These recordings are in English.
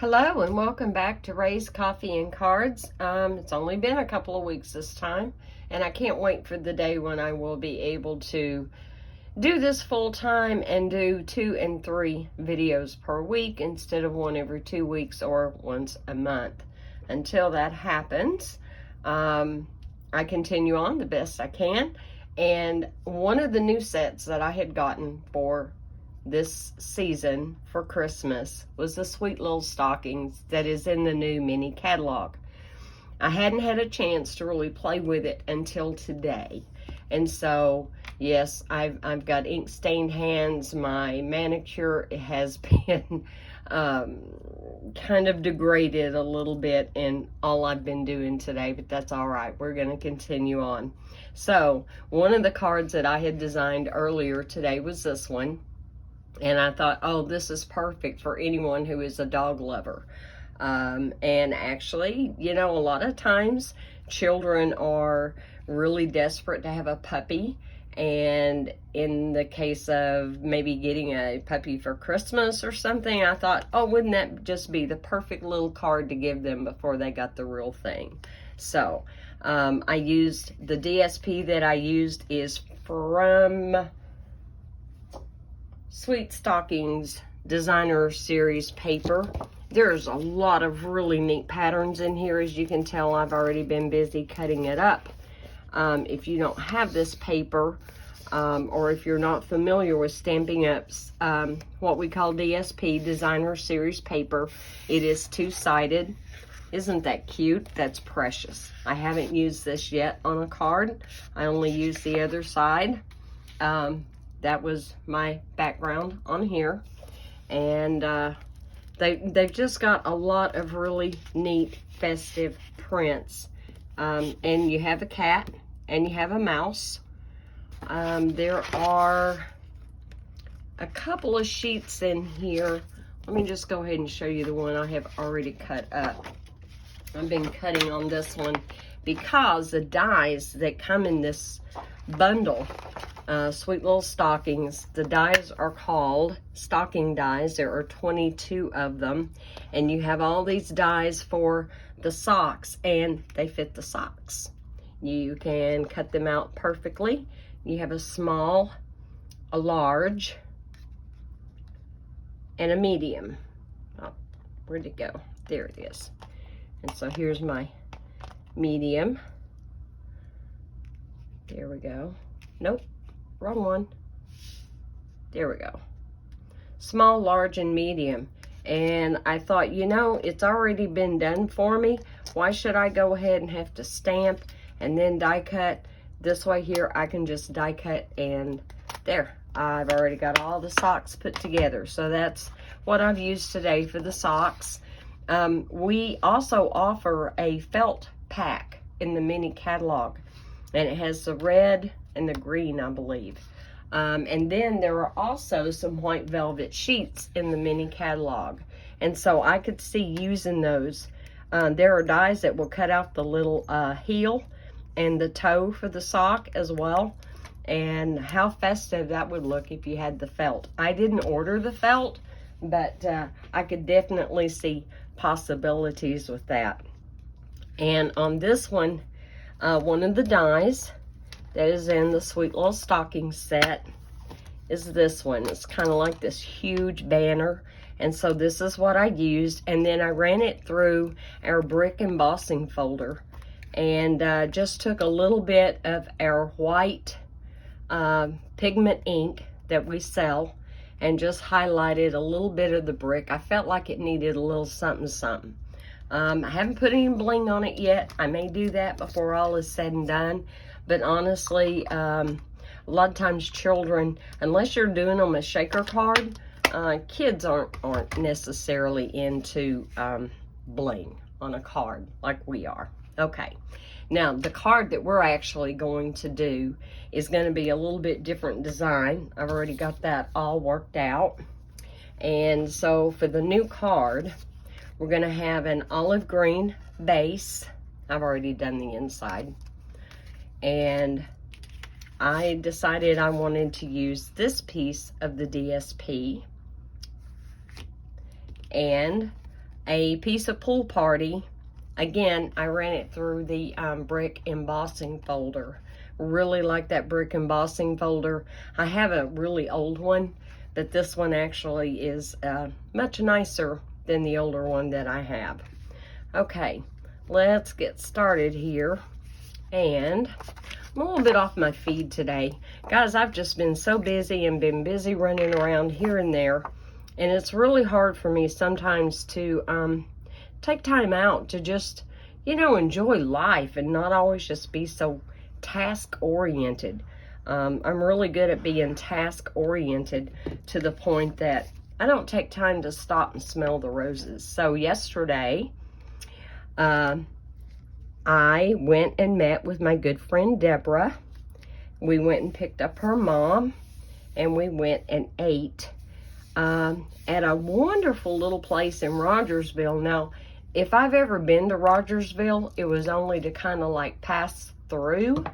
Hello and welcome back to Ray's Coffee and Cards. It's only been a couple of weeks this time, and I can't wait for the day when I will be able to do this full time and do 2 and 3 videos per week instead of one every 2 weeks or once a month. Until that happens, I continue on the best I can. And one of the new sets that I had gotten for this season for Christmas was the Sweet Little Stockings that is in the new mini catalog. I hadn't had a chance to really play with it until today. And so, yes, I've got ink stained hands. My manicure has been kind of degraded a little bit in all I've been doing today, but that's all right. We're going to continue on. So, one of the cards that I had designed earlier today was this one. And I thought, oh, this is perfect for anyone who is a dog lover. And actually, you know, a lot of times children are really desperate to have a puppy. And in the case of maybe getting a puppy for Christmas or something, I thought, oh, wouldn't that just be the perfect little card to give them before they got the real thing? So I used the DSP that I used is from Sweet Stockings designer series paper. There's a lot of really neat patterns in here. As you can tell, I've already been busy cutting it up. If you don't have this paper, or if you're not familiar with Stampin' Up's what we call DSP, designer series paper, it is two-sided. Isn't that cute? That's precious. I haven't used this yet on a card. I only used the other side. That was my background on here. And they've just got a lot of really neat festive prints. And you have a cat and you have a mouse. There are a couple of sheets in here. Let me just go ahead and show you the one I have already cut up. I've been cutting on this one because the dies that come in this bundle, Sweet Little Stockings, the dies are called stocking dies. There are 22 of them, and you have all these dies for the socks, and they fit the socks. You can cut them out perfectly. You have a small, a large, and a medium. Oh, where'd it go? There it is. And so here's my medium. There we go. Nope. Wrong one. There we go. Small, large, and medium. And I thought, you know, it's already been done for me. Why should I go ahead and have to stamp and then die cut? This way here, I can just die cut, and there. I've already got all the socks put together. So that's what I've used today for the socks. We also offer a felt pack in the mini catalog. And it has the red and the green, I believe. And then there are also some white velvet sheets in the mini catalog. And so I could see using those. There are dies that will cut out the little heel and the toe for the sock as well. And how festive that would look if you had the felt. I didn't order the felt, but I could definitely see possibilities with that. And on this one, one of the dies that is in the Sweet Little Stocking set is this one. It's kind of like this huge banner. And so this is what I used. And then I ran it through our brick embossing folder and just took a little bit of our white pigment ink that we sell and just highlighted a little bit of the brick. I felt like it needed a little something something. I haven't put any bling on it yet. I may do that before all is said and done. But honestly, a lot of times children, unless you're doing them a shaker card, kids aren't necessarily into bling on a card like we are. Okay, now the card that we're actually going to do is going to be a little bit different design. I've already got that all worked out. And so for the new card, we're going to have an olive green base. I've already done the inside. And I decided I wanted to use this piece of the DSP and a piece of Pool Party. Again, I ran it through the brick embossing folder. Really like that brick embossing folder. I have a really old one, but this one actually is much nicer than the older one that I have. Okay, let's get started here. And I'm a little bit off my feed today. Guys, I've just been so busy and been busy running around here and there. And it's really hard for me sometimes to take time out to just, you know, enjoy life and not always just be so task-oriented. I'm really good at being task-oriented to the point that I don't take time to stop and smell the roses. So yesterday, I went and met with my good friend Deborah. We went and picked up her mom, and we went and ate at a wonderful little place in Rogersville. Now, if I've ever been to Rogersville, it was only to kind of like pass through.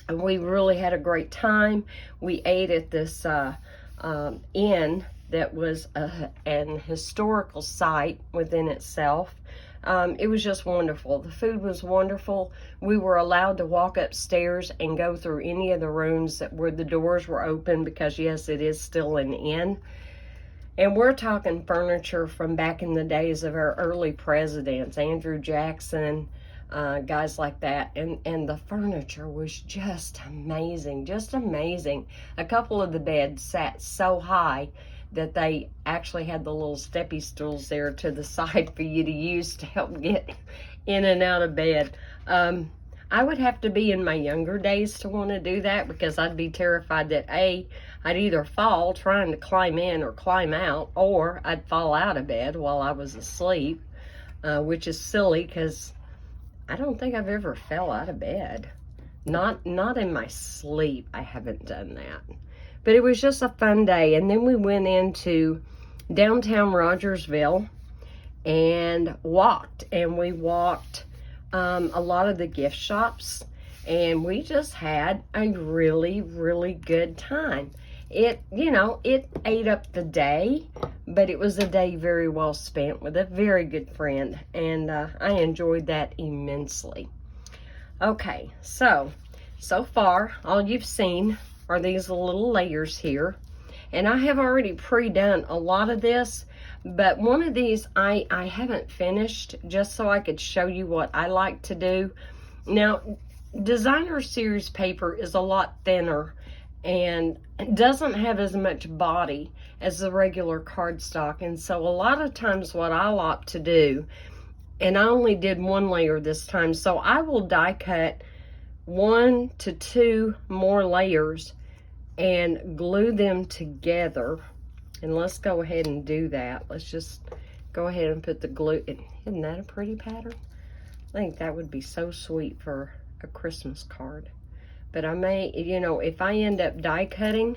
And we really had a great time. We ate at this inn that was an historical site within itself. It was just wonderful. The food was wonderful. We were allowed to walk upstairs and go through any of the rooms where the doors were open because, yes, it is still an inn. And we're talking furniture from back in the days of our early presidents, Andrew Jackson, guys like that. And the furniture was just amazing, just amazing. A couple of the beds sat so high that they actually had the little steppy stools there to the side for you to use to help get in and out of bed. I would have to be in my younger days to want to do that, because I'd be terrified that I'd either fall trying to climb in or climb out, or I'd fall out of bed while I was asleep, which is silly because I don't think I've ever fell out of bed. Not in my sleep. I haven't done that. But it was just a fun day. And then we went into downtown Rogersville and walked. And we walked a lot of the gift shops. And we just had a really, really good time. It ate up the day, but it was a day very well spent with a very good friend. And I enjoyed that immensely. Okay, so far, all you've seen are these little layers here. And I have already pre-done a lot of this, but one of these I haven't finished, just so I could show you what I like to do. Now, designer series paper is a lot thinner and doesn't have as much body as the regular cardstock. And so a lot of times what I'll opt to do, and I only did one layer this time, so I will die cut 1 to 2 more layers and glue them together. And let's go ahead and do that. Let's just go ahead and put the glue in. Isn't that a pretty pattern? I think that would be so sweet for a Christmas card. But I may, if I end up die cutting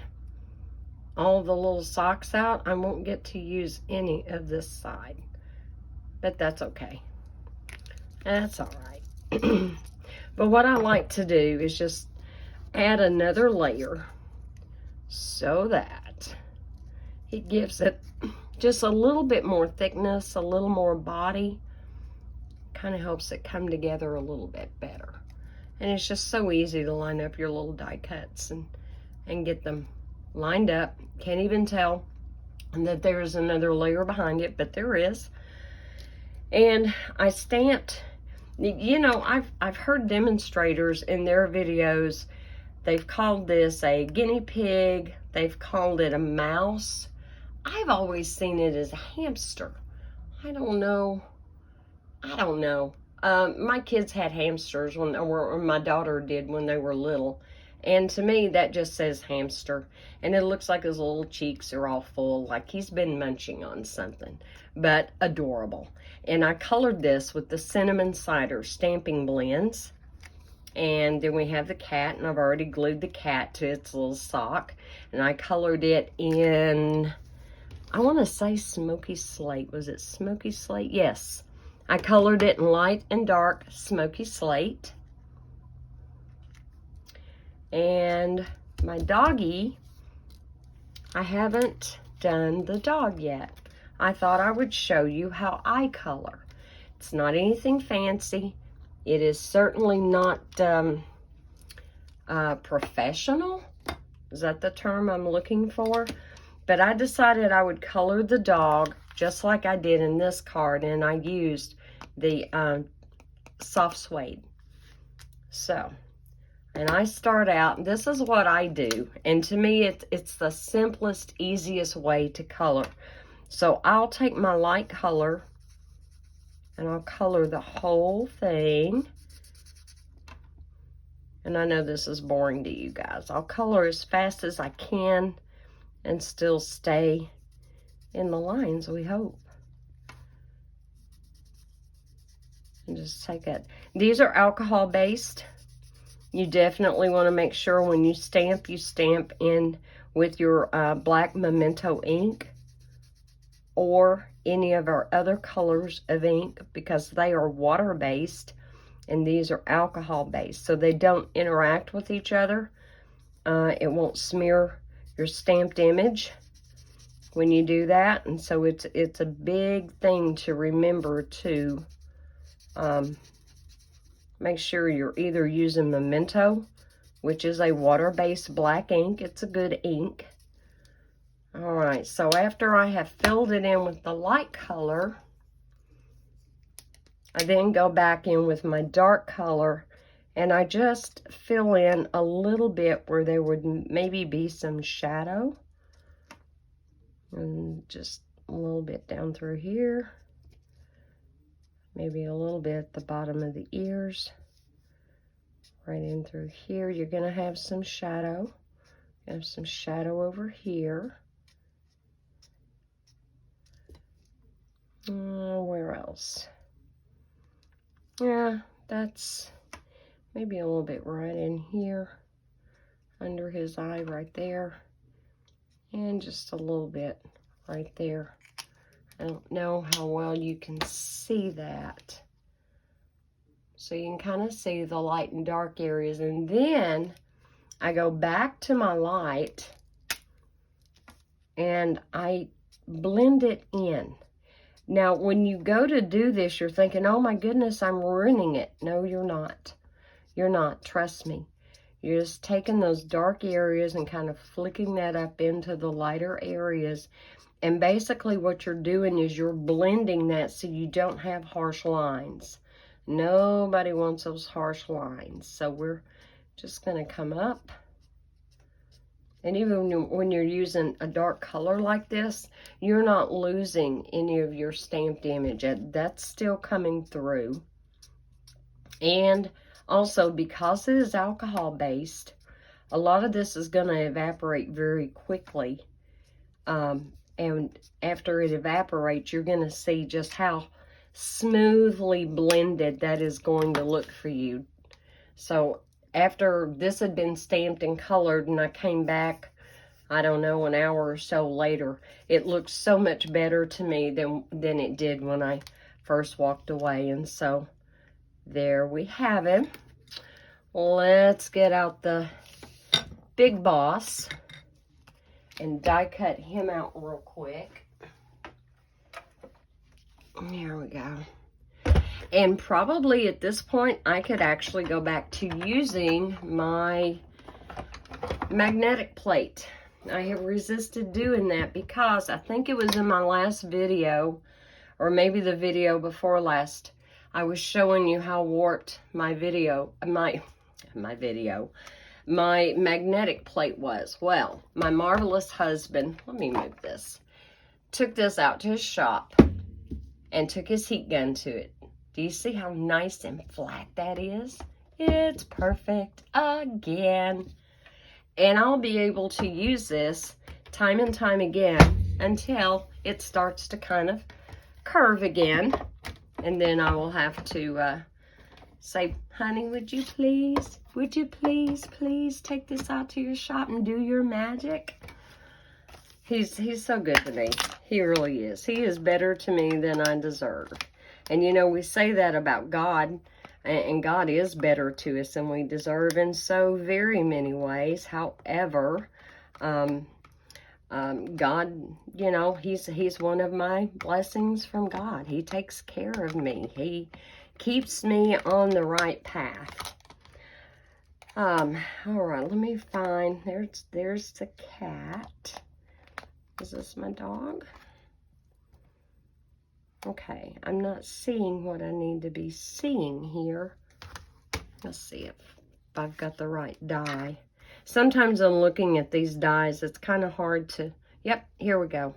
all the little socks out, I won't get to use any of this side. But that's okay. That's all right. But what I like to do is just add another layer so that it gives it just a little bit more thickness, a little more body. Kind of helps it come together a little bit better. And it's just so easy to line up your little die cuts and get them lined up. Can't even tell that there's another layer behind it, but there is. And I stamped, I've heard demonstrators in their videos, they've called this a guinea pig, they've called it a mouse. I've always seen it as a hamster. I don't know. My kids had hamsters or my daughter did when they were little. And to me, that just says hamster. And it looks like his little cheeks are all full, like he's been munching on something. But adorable. And I colored this with the cinnamon cider stamping blends. And then we have the cat, and I've already glued the cat to its little sock. And I colored it in, I want to say smoky slate. Was it smoky slate? Yes. I colored it in light and dark smoky slate. And my doggy, I haven't done the dog yet. I thought I would show you how I color. It's not anything fancy. It is certainly not professional. Is that the term I'm looking for? But I decided I would color the dog just like I did in this card, and I used the soft suede. So, and I start out, this is what I do, and to me it's the simplest, easiest way to color. So I'll take my light color and I'll color the whole thing. And I know this is boring to you guys. I'll color as fast as I can and still stay in the lines, we hope. And just take it. These are alcohol based. You definitely want to make sure when you stamp in with your black Memento ink or any of our other colors of ink, because they are water based and these are alcohol based, so they don't interact with each other. It won't smear your stamped image when you do that, and so it's a big thing to remember to make sure you're either using Memento, which is a water-based black ink. It's a good ink. All right, so after I have filled it in with the light color, I then go back in with my dark color, and I just fill in a little bit where there would maybe be some shadow. And just a little bit down through here. Maybe a little bit at the bottom of the ears. Right in through here. You're going to have some shadow. You have some shadow over here. Where else? Yeah, that's maybe a little bit right in here. Under his eye right there. And just a little bit right there. I don't know how well you can see that. So you can kind of see the light and dark areas. And then I go back to my light and I blend it in. Now, when you go to do this, you're thinking, oh my goodness, I'm ruining it. No, you're not. You're not. Trust me. You're just taking those dark areas and kind of flicking that up into the lighter areas. And basically what you're doing is you're blending that so you don't have harsh lines. Nobody wants those harsh lines. So we're just going to come up. And even when you're using a dark color like this, you're not losing any of your stamped image. That's still coming through. And also, because it is alcohol based, a lot of this is going to evaporate very quickly. And after it evaporates, you're going to see just how smoothly blended that is going to look for you. So after this had been stamped and colored and I came back, I don't know, an hour or so later, it looked so much better to me than it did when I first walked away. And so there we have it. Let's get out the Big Boss and die cut him out real quick. There we go. And probably at this point, I could actually go back to using my magnetic plate. I have resisted doing that because I think it was in my last video, or maybe the video before last, I was showing you how warped my magnetic plate was. Well, my marvelous husband, let me move this, took this out to his shop and took his heat gun to it. Do you see how nice and flat that is? It's perfect again. And I'll be able to use this time and time again until it starts to kind of curve again. And then I will have to say, honey, would you please take this out to your shop and do your magic? He's so good to me. He really is. He is better to me than I deserve. And you know, we say that about God, and God is better to us than we deserve in so very many ways. However, God, you know, he's one of my blessings from God. He takes care of me. He keeps me on the right path. All right, let me find, there's the cat. Is this my dog? Okay, I'm not seeing what I need to be seeing here. Let's see if I've got the right die. Sometimes I'm looking at these dies, it's kind of hard to, yep, here we go.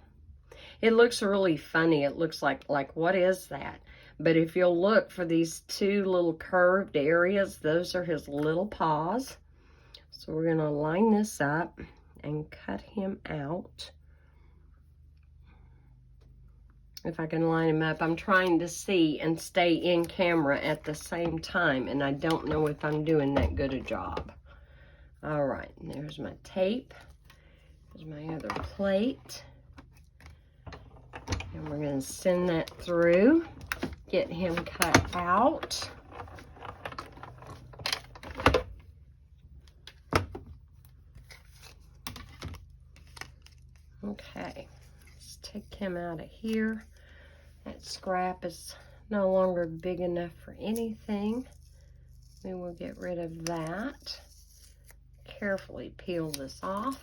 It looks really funny. It looks like what is that? But if you'll look for these two little curved areas, those are his little paws. So we're gonna line this up and cut him out. If I can line him up, I'm trying to see and stay in camera at the same time, and I don't know if I'm doing that good a job. All right, there's my tape. There's my other plate. And we're going to send that through, get him cut out. Okay, let's take him out of here. That scrap is no longer big enough for anything. We will get rid of that. Carefully peel this off.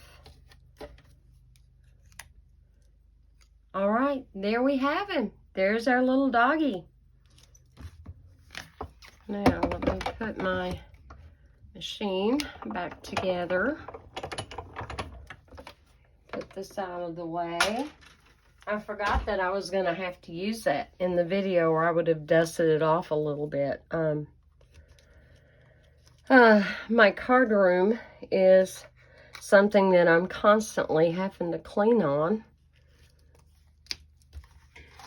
All right, there we have him. There's our little doggy. Now, let me put my machine back together. Put this out of the way. I forgot that I was going to have to use that in the video, or I would have dusted it off a little bit. My card room is something that I'm constantly having to clean on.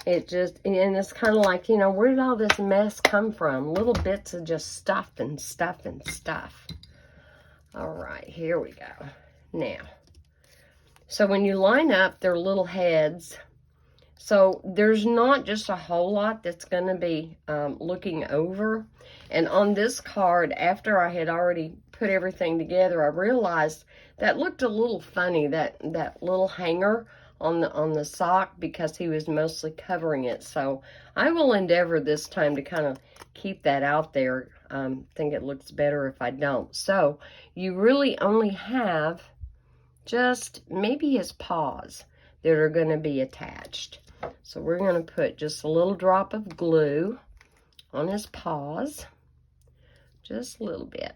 And it's kind of like, you know, where did all this mess come from? Little bits of just stuff and stuff and stuff. All right, here we go. Now, so when you line up their little heads, so there's not just a whole lot that's going to be looking over. And on this card, after I had already put everything together, I realized that looked a little funny, that little hanger on the sock, because he was mostly covering it. So I will endeavor this time to kind of keep that out there. Think it looks better if I don't. So you really only have just maybe his paws that are going to be attached. So we're going to put just a little drop of glue on his paws, just a little bit.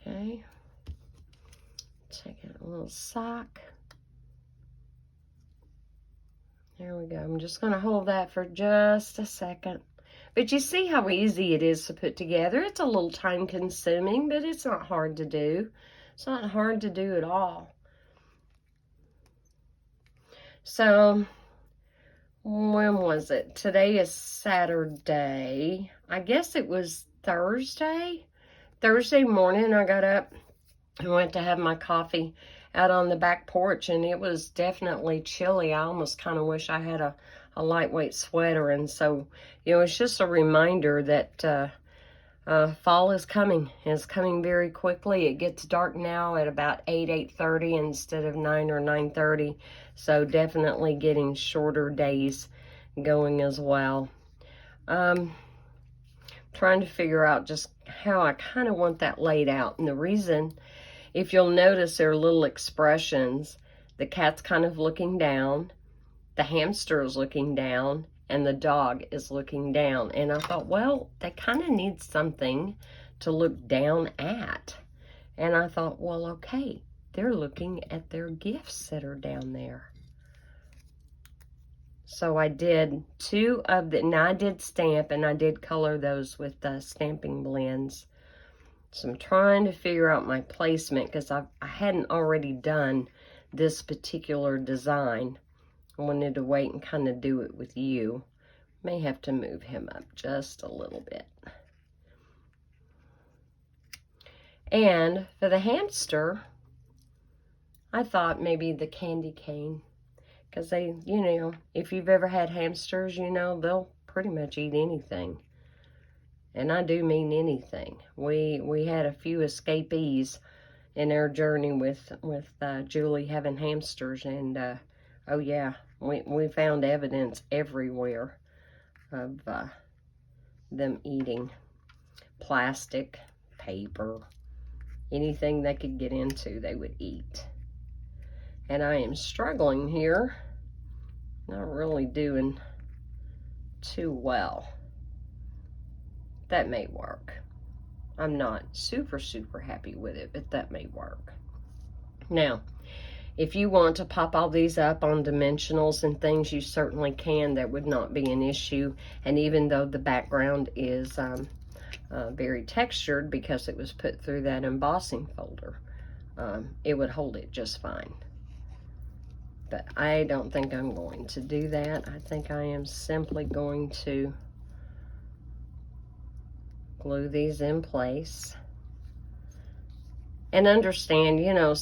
Okay, take out a little sock. There we go. I'm just going to hold that for just a second. But you see how easy it is to put together. It's a little time consuming, but it's not hard to do. It's not hard to do at all. So, when was it? Today is Saturday. I guess it was Thursday. Thursday morning I got up and went to have my coffee out on the back porch, and it was definitely chilly. I almost kind of wish I had a lightweight sweater. And so, you know, it's just a reminder that fall is coming. It's coming very quickly. It gets dark now at about 8:30 instead of 9 or 9:30. So definitely getting shorter days going as well. Trying to figure out just how I kind of want that laid out. And the reason, if you'll notice their little expressions, the cat's kind of looking down, the hamster is looking down, and the dog is looking down. And I thought, well, they kind of need something to look down at. And I thought, well, okay, they're looking at their gifts that are down there. So I did two of the, now I did stamp, and I did color those with the stamping blends. So I'm trying to figure out my placement, because I hadn't already done this particular design. I wanted to wait and kind of do it with you. May have to move him up just a little bit. And for the hamster, I thought maybe the candy cane. Because they, you know, if you've ever had hamsters, you know, they'll pretty much eat anything. And I do mean anything. We had a few escapees in our journey with Julie having hamsters, and oh yeah, we found evidence everywhere of them eating plastic, paper, anything they could get into, they would eat. And I am struggling here, not really doing too well. That may work. I'm not super happy with it, but that may work. Now, if you want to pop all these up on dimensionals and things, you certainly can. That would not be an issue. And even though the background is very textured because it was put through that embossing folder, it would hold it just fine. But I don't think I'm going to do that. I think I am simply going to glue these in place. And understand, you know,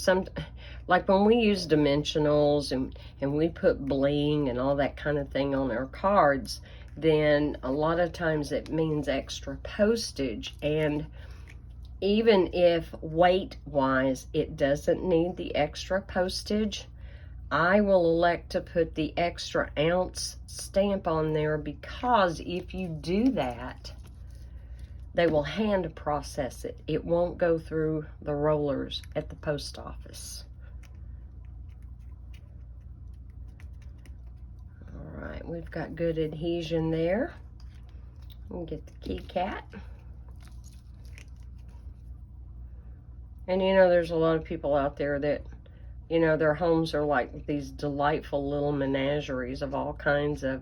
like when we use dimensionals and we put bling and all that kind of thing on our cards, then a lot of times it means extra postage. And even if weight-wise it doesn't need the extra postage, I will elect to put the extra ounce stamp on there, because if you do that, they will hand process it. It won't go through the rollers at the post office. All right, we've got good adhesion there. We'll get the key cat. And you know, there's a lot of people out there that, you know, their homes are like these delightful little menageries of all kinds of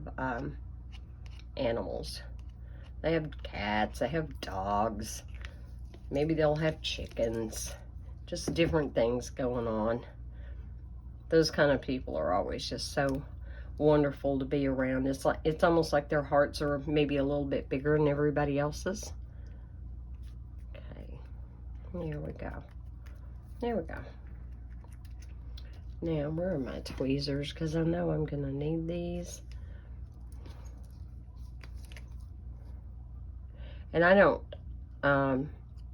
animals. They have cats, they have dogs, maybe they'll have chickens, just different things going on. Those kind of people are always just so wonderful to be around. It's almost like their hearts are maybe a little bit bigger than everybody else's. Okay, there we go. There we go. Now, where are my tweezers? Because I know I'm going to need these. And I don't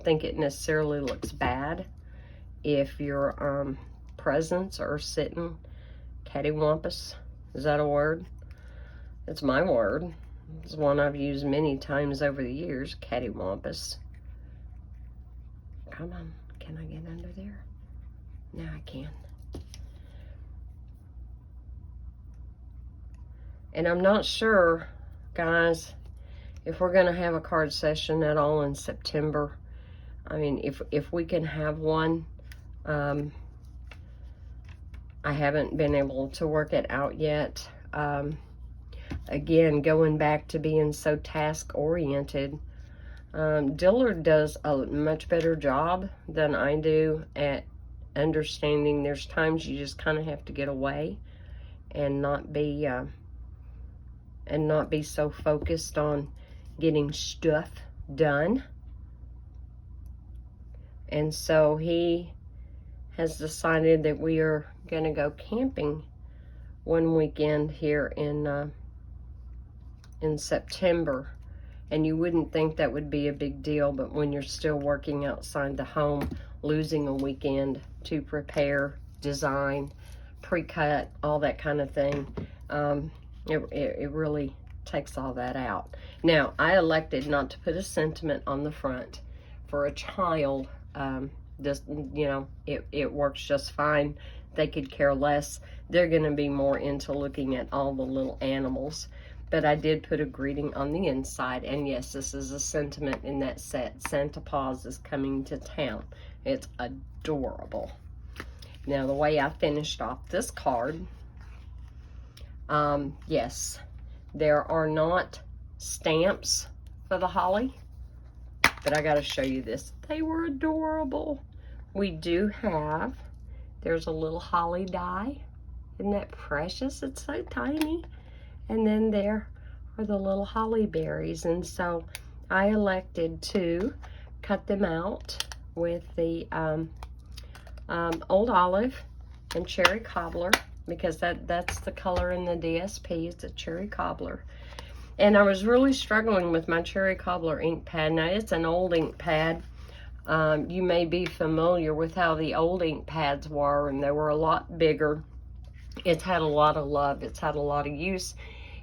think it necessarily looks bad if your presents are sitting cattywampus. Is that a word? It's my word. It's one I've used many times over the years, cattywampus. Come on, can I get under there? Now I can. And I'm not sure, guys, if we're going to have a card session at all in September. I mean, if we can have one, I haven't been able to work it out yet. Again, going back to being so task-oriented, Dillard does a much better job than I do at understanding there's times you just kind of have to get away and not be so focused on getting stuff done. And so he has decided that we are going to go camping one weekend here in September. And you wouldn't think that would be a big deal, but when you're still working outside the home, losing a weekend to prepare, design, pre-cut, all that kind of thing, it really takes all that out. Now, I elected not to put a sentiment on the front. For a child, just, you know, it works just fine. They could care less. They're going to be more into looking at all the little animals. But I did put a greeting on the inside, and yes, this is a sentiment in that set. Santa Claus is coming to town. It's adorable. Now, the way I finished off this card, yes, there are not stamps for the holly, but I got to show you this. They were adorable. We do have, there's a little holly die. Isn't that precious? It's so tiny. And then there are the little holly berries. And so I elected to cut them out with the Old Olive and Cherry Cobbler, because that's the color in the DSP. It's a Cherry Cobbler. And I was really struggling with my Cherry Cobbler ink pad. Now, it's an old ink pad. You may be familiar with how the old ink pads were, and they were a lot bigger. It's had a lot of love. It's had a lot of use.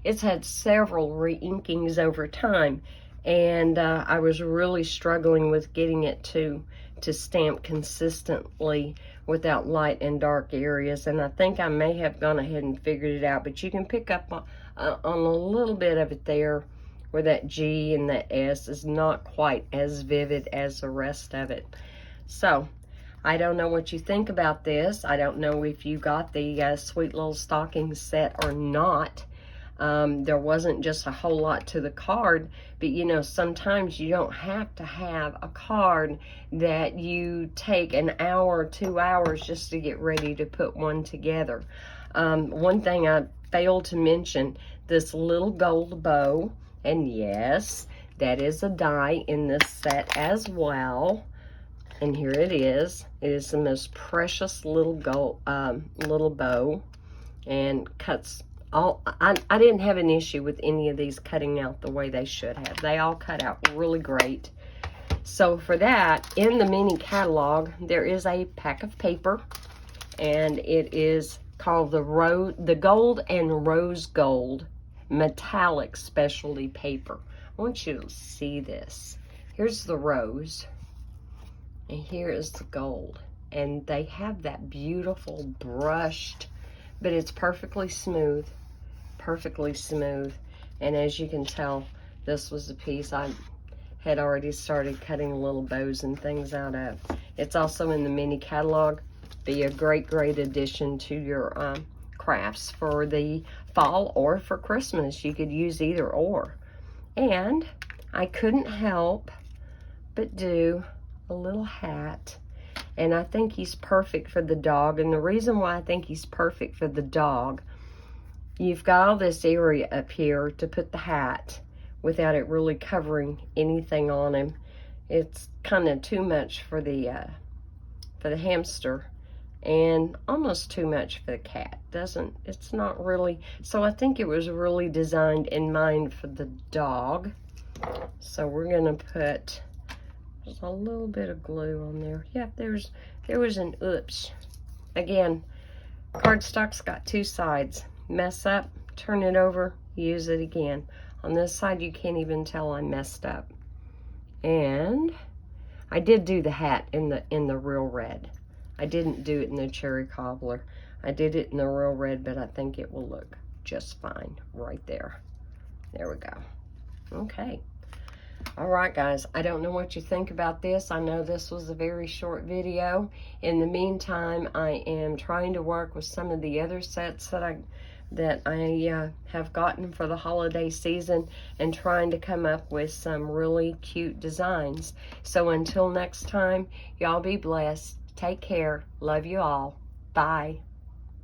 It's had several re-inkings over time, and I was really struggling with getting it to stamp consistently without light and dark areas, and I think I may have gone ahead and figured it out, but you can pick up on a little bit of it there where that G and that S is not quite as vivid as the rest of it. So I don't know what you think about this. I don't know if you got the Sweet Little Stockings set or not. There wasn't just a whole lot to the card, but you know, sometimes you don't have to have a card that you take an hour or 2 hours just to get ready to put one together. One thing I failed to mention, this little gold bow, and yes, that is a die in this set as well. And here it is. It is the most precious little gold, little bow, and cuts all. I didn't have an issue with any of these cutting out the way they should have. They all cut out really great. So for that, in the mini catalog, there is a pack of paper, and it is called the Gold and Rose Gold Metallic Specialty Paper. I want you to see this. Here's the rose, and here is the gold, and they have that beautiful brushed, but it's perfectly smooth, and as you can tell, this was a piece I had already started cutting little bows and things out of. It's also in the mini catalog. Be a great addition to your crafts for the fall or for Christmas. You could use either or. And I couldn't help but do a little hat, and I think he's perfect for the dog. And the reason why I think he's perfect for the dog, you've got all this area up here to put the hat without it really covering anything on him. It's kind of too much for the hamster, and almost too much for the cat. It's not really, so I think it was really designed in mind for the dog. So we're gonna put just a little bit of glue on there. Yeah, there was an oops. Again, cardstock's got two sides. Mess up, turn it over, use it again. On this side, you can't even tell I messed up. And I did do the hat in the real red. I didn't do it in the Cherry Cobbler. I did it in the real red, but I think it will look just fine right there. There we go. Okay. All right, guys, I don't know what you think about this. I know this was a very short video. In the meantime, I am trying to work with some of the other sets that I have gotten for the holiday season, and trying to come up with some really cute designs. So until next time, y'all be blessed. Take care. Love you all. Bye.